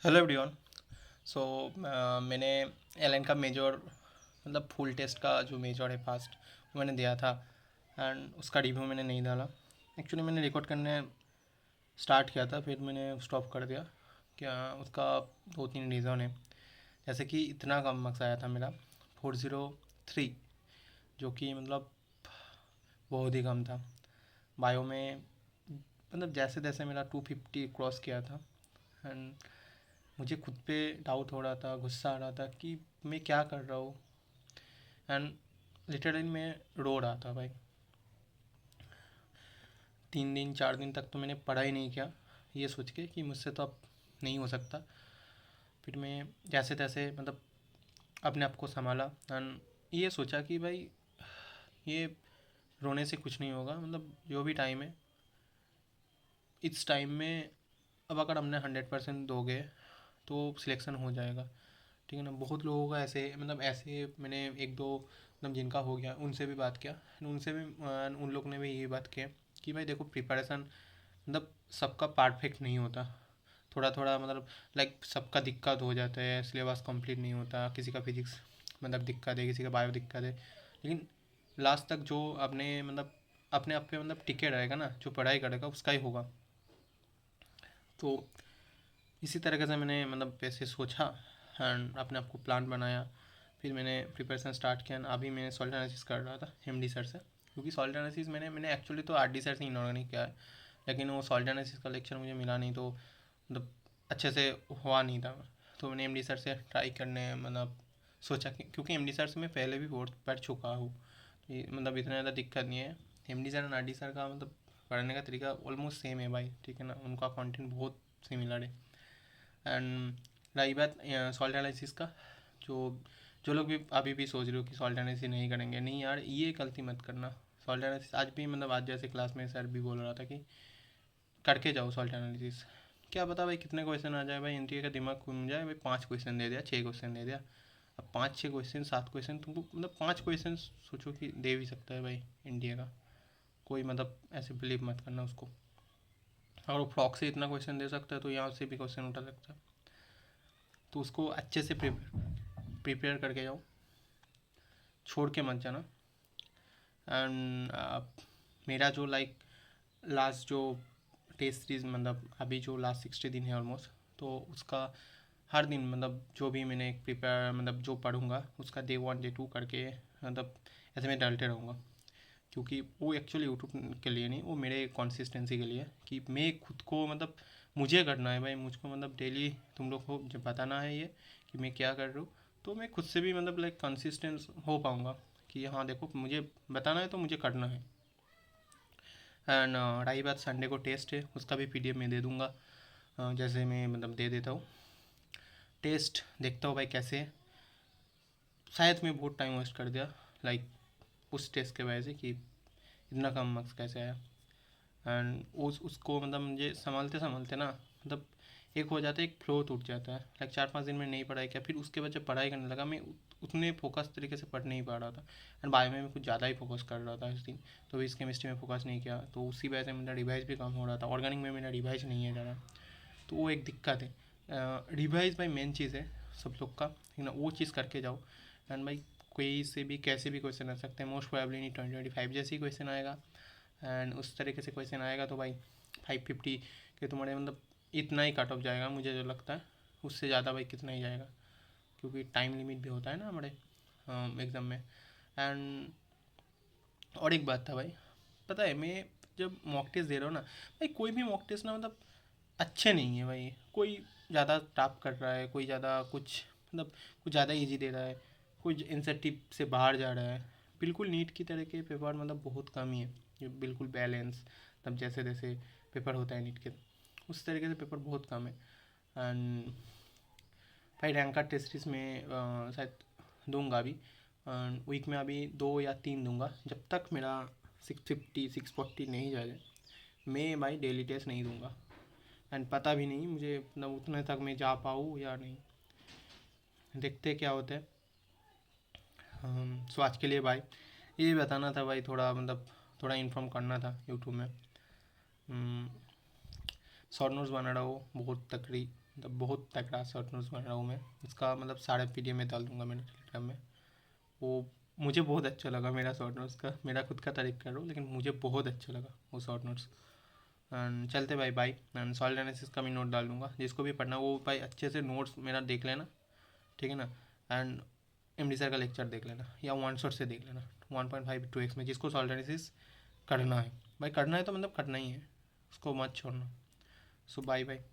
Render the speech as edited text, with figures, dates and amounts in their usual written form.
Hello everyone. सो मैंने LN का major मतलब फुल टेस्ट का जो मेजर है फास्ट वो मैंने दिया था एंड उसका रिव्यू मैंने नहीं डाला। एक्चुअली मैंने रिकॉर्ड करने स्टार्ट किया था फिर मैंने स्टॉप कर दिया। क्या उसका दो तीन रीज़न है। जैसे कि इतना कम मार्क्स आया था मेरा 403, जो कि मतलब बहुत ही कम था। बायो में मतलब जैसे तैसे मेरा 250 क्रॉस किया था एंड मुझे खुद पे डाउट हो रहा था, गुस्सा आ रहा था कि मैं क्या कर रहा हूँ। एंड लिटरली मैं रो रहा था भाई। 3 दिन 4 दिन तक तो मैंने पढ़ा ही नहीं किया, ये सोच के कि मुझसे तो अब नहीं हो सकता। फिर मैं जैसे तैसे मतलब अपने आप को संभाला एंड ये सोचा कि भाई ये रोने से कुछ नहीं होगा। मतलब जो भी टाइम है इस टाइम में अब अगर हमने 100% दोगे तो सिलेक्शन हो जाएगा। ठीक है ना। बहुत लोगों का ऐसे मतलब ऐसे मैंने एक दो मतलब जिनका हो गया उनसे भी बात किया। उनसे भी उन लोग ने भी यही बात किया कि भाई देखो प्रिपरेशन मतलब सबका परफेक्ट नहीं होता। थोड़ा थोड़ा मतलब लाइक सबका दिक्कत हो जाता है, सिलेबस कंप्लीट नहीं होता, किसी का फिजिक्स मतलब दिक्कत है, किसी का बायो दिक्कत है। लेकिन लास्ट तक जो अपने मतलब अपने आप पे मतलब टिके रहेगा ना, जो पढ़ाई करेगा उसका ही होगा। तो इसी तरीके से मैंने मतलब वैसे सोचा एंड अपने आप को प्लान बनाया। फिर मैंने प्रिपरेशन स्टार्ट किया। अभी मैं सॉल्ट एनालिसिस कर रहा था एमडी सर से, क्योंकि सॉल्ट एनालिसिस मैंने एक्चुअली तो आरडी सर से इनऑर्गेनिक किया है। लेकिन वो सॉल्ट एनालिसिस का लेक्चर मुझे मिला नहीं, तो मतलब अच्छे से हुआ नहीं था। तो मैंने एमडी सर से ट्राई करने मतलब सोचा कि क्योंकि एमडी सर से मैं पहले भी बहुत पढ़ चुका हूँ, तो मतलब इतना ज़्यादा दिक्कत नहीं है। एमडी सर और आरडी सर का मतलब पढ़ने का तरीका ऑलमोस्ट सेम है भाई। ठीक है ना। उनका कंटेंट बहुत सिमिलर है। एंड रही बात सॉल्ट एनालिसिस का, जो जो लोग भी अभी भी सोच रहे हो कि सॉल्ट एनालिसिस नहीं करेंगे, नहीं यार ये गलती मत करना। सॉल्ट एनालिसिस आज भी मतलब आज जैसे क्लास में सर भी बोल रहा था कि करके जाओ सॉल्ट एनालिसिस। क्या पता भाई कितने क्वेश्चन आ जाए भाई, एनटीए का दिमाग घूम जाए भाई। 5 क्वेश्चन दे दिया, 6 क्वेश्चन दे दिया। अब 5 6 क्वेश्चन 7 क्वेश्चन तुमको मतलब 5 क्वेश्चन सोचो कि दे भी सकता है भाई एनटीए का कोई। मतलब ऐसे बिलीव मत करना उसको। अगर वो फ्रॉक से इतना क्वेश्चन दे सकता है तो यहाँ से भी क्वेश्चन उठा सकता है। तो उसको अच्छे से प्रिपेयर करके जाओ, छोड़ के मत जाना। एंड मेरा जो लाइक लास्ट जो टेस्ट सीरीज मतलब अभी जो लास्ट 60 दिन है ऑलमोस्ट, तो उसका हर दिन मतलब जो भी मैंने प्रिपेयर मतलब जो पढ़ूंगा उसका डे 1 डे 2 करके मतलब ऐसे मैं डालते रहूँगा। क्योंकि वो एक्चुअली यूट्यूब के लिए नहीं, वो मेरे कंसिस्टेंसी के लिए कि मैं खुद को मतलब मुझे करना है भाई। मुझको मतलब डेली तुम लोग को जब बताना है ये कि मैं क्या कर रहा हूँ, तो मैं खुद से भी मतलब लाइक कंसिस्टेंस हो पाऊँगा कि हाँ देखो मुझे बताना है तो मुझे करना है। एंड रही बात संडे को टेस्ट है, उसका भी पीडीएफ मैं दे दूँगा। जैसे मैं मतलब दे देता हूँ। टेस्ट देखता हूँ भाई कैसे है। शायद मैं बहुत टाइम वेस्ट कर दिया लाइक उस टेस्ट के वजह से कि इतना कम मार्क्स कैसे आया। एंड उसको मतलब मुझे संभालते संभालते ना मतलब एक हो जाता है, एक फ्लो टूट जाता है। लाइक 4 5 दिन में नहीं पढ़ाई किया, फिर उसके बाद जब पढ़ाई करने लगा मैं उतने फोकस तरीके से पढ़ नहीं पा रहा था। एंड बायो में मैं कुछ ज़्यादा ही फोकस कर रहा था इस दिन, तो इस केमिस्ट्री में फोकस नहीं किया, तो उसी वजह से मेरा रिवाइज भी कम हो रहा था। ऑर्गेनिक में मेरा रिवाइज नहीं है ज़्यादा, तो वो एक दिक्कत है। रिवाइज भाई मेन चीज़ है सब लोग का, ठीक ना। वो चीज़ करके जाओ। एंड भाई कोई से भी कैसे भी क्वेश्चन आ सकते हैं, मोस्ट प्रोबेबली नहीं 2025 जैसे ही क्वेश्चन आएगा। एंड उस तरीके से क्वेश्चन आएगा तो भाई 550 के तुम्हारे मतलब इतना ही कट ऑफ जाएगा मुझे जो लगता है। उससे ज़्यादा भाई कितना ही जाएगा, क्योंकि टाइम लिमिट भी होता है ना हमारे एग्ज़ाम में। एंड और एक बात था भाई, पता है मैं जब मॉक टेस्ट दे रहा हूँ ना भाई, कोई भी मॉक टेस्ट ना मतलब अच्छे नहीं है भाई। कोई ज़्यादा टफ कर रहा है, कोई ज़्यादा कुछ मतलब कुछ ज़्यादा इजी दे रहा है, कुछ इंसेंटिव से बाहर जा रहा है। बिल्कुल नीट की तरह के पेपर मतलब बहुत कम ही है जो बिल्कुल बैलेंस तब जैसे जैसे पेपर होता है नीट के, उस तरीके से पेपर बहुत कम है। एंड भाई रैंकर टेस्ट में शायद दूंगा अभी वीक में, अभी 2 या 3 दूंगा। जब तक मेरा 650 640 नहीं जाए मैं भाई डेली टेस्ट नहीं दूंगा। एंड पता भी नहीं मुझे मतलब उतने तक मैं जा पाऊँ या नहीं, देखते क्या होता है। सो आज के लिए भाई ये बताना था भाई, थोड़ा मतलब थोड़ा इन्फॉर्म करना था यूट्यूब में। शॉर्ट नोट्स बना रहा हूँ बहुत तकरी मतलब बहुत तगड़ा शॉर्ट नोट्स बन रहा हूँ मैं। इसका मतलब सारे पीडीएफ में डाल दूंगा मेरे टेलीग्राम में। वो मुझे बहुत अच्छा लगा मेरा शॉर्ट नोट्स का, मेरा खुद का तारीफ कर रहा हूँ लेकिन मुझे बहुत अच्छा लगा वो शॉर्ट नोट्स। एंड चलते भाई बाय। एंड सॉल्ट एनालिसिस का भी नोट डाल दूंगा, जिसको भी पढ़ना वो भाई अच्छे से नोट्स मेरा देख लेना, ठीक है ना। एंड एमडी सर का लेक्चर देख लेना या वन शॉट से देख लेना 1.5 to 2x में, जिसको सॉल्ट एनालिसिस करना है भाई, करना है तो मतलब करना ही है, उसको मत छोड़ना। सो बाय बाय।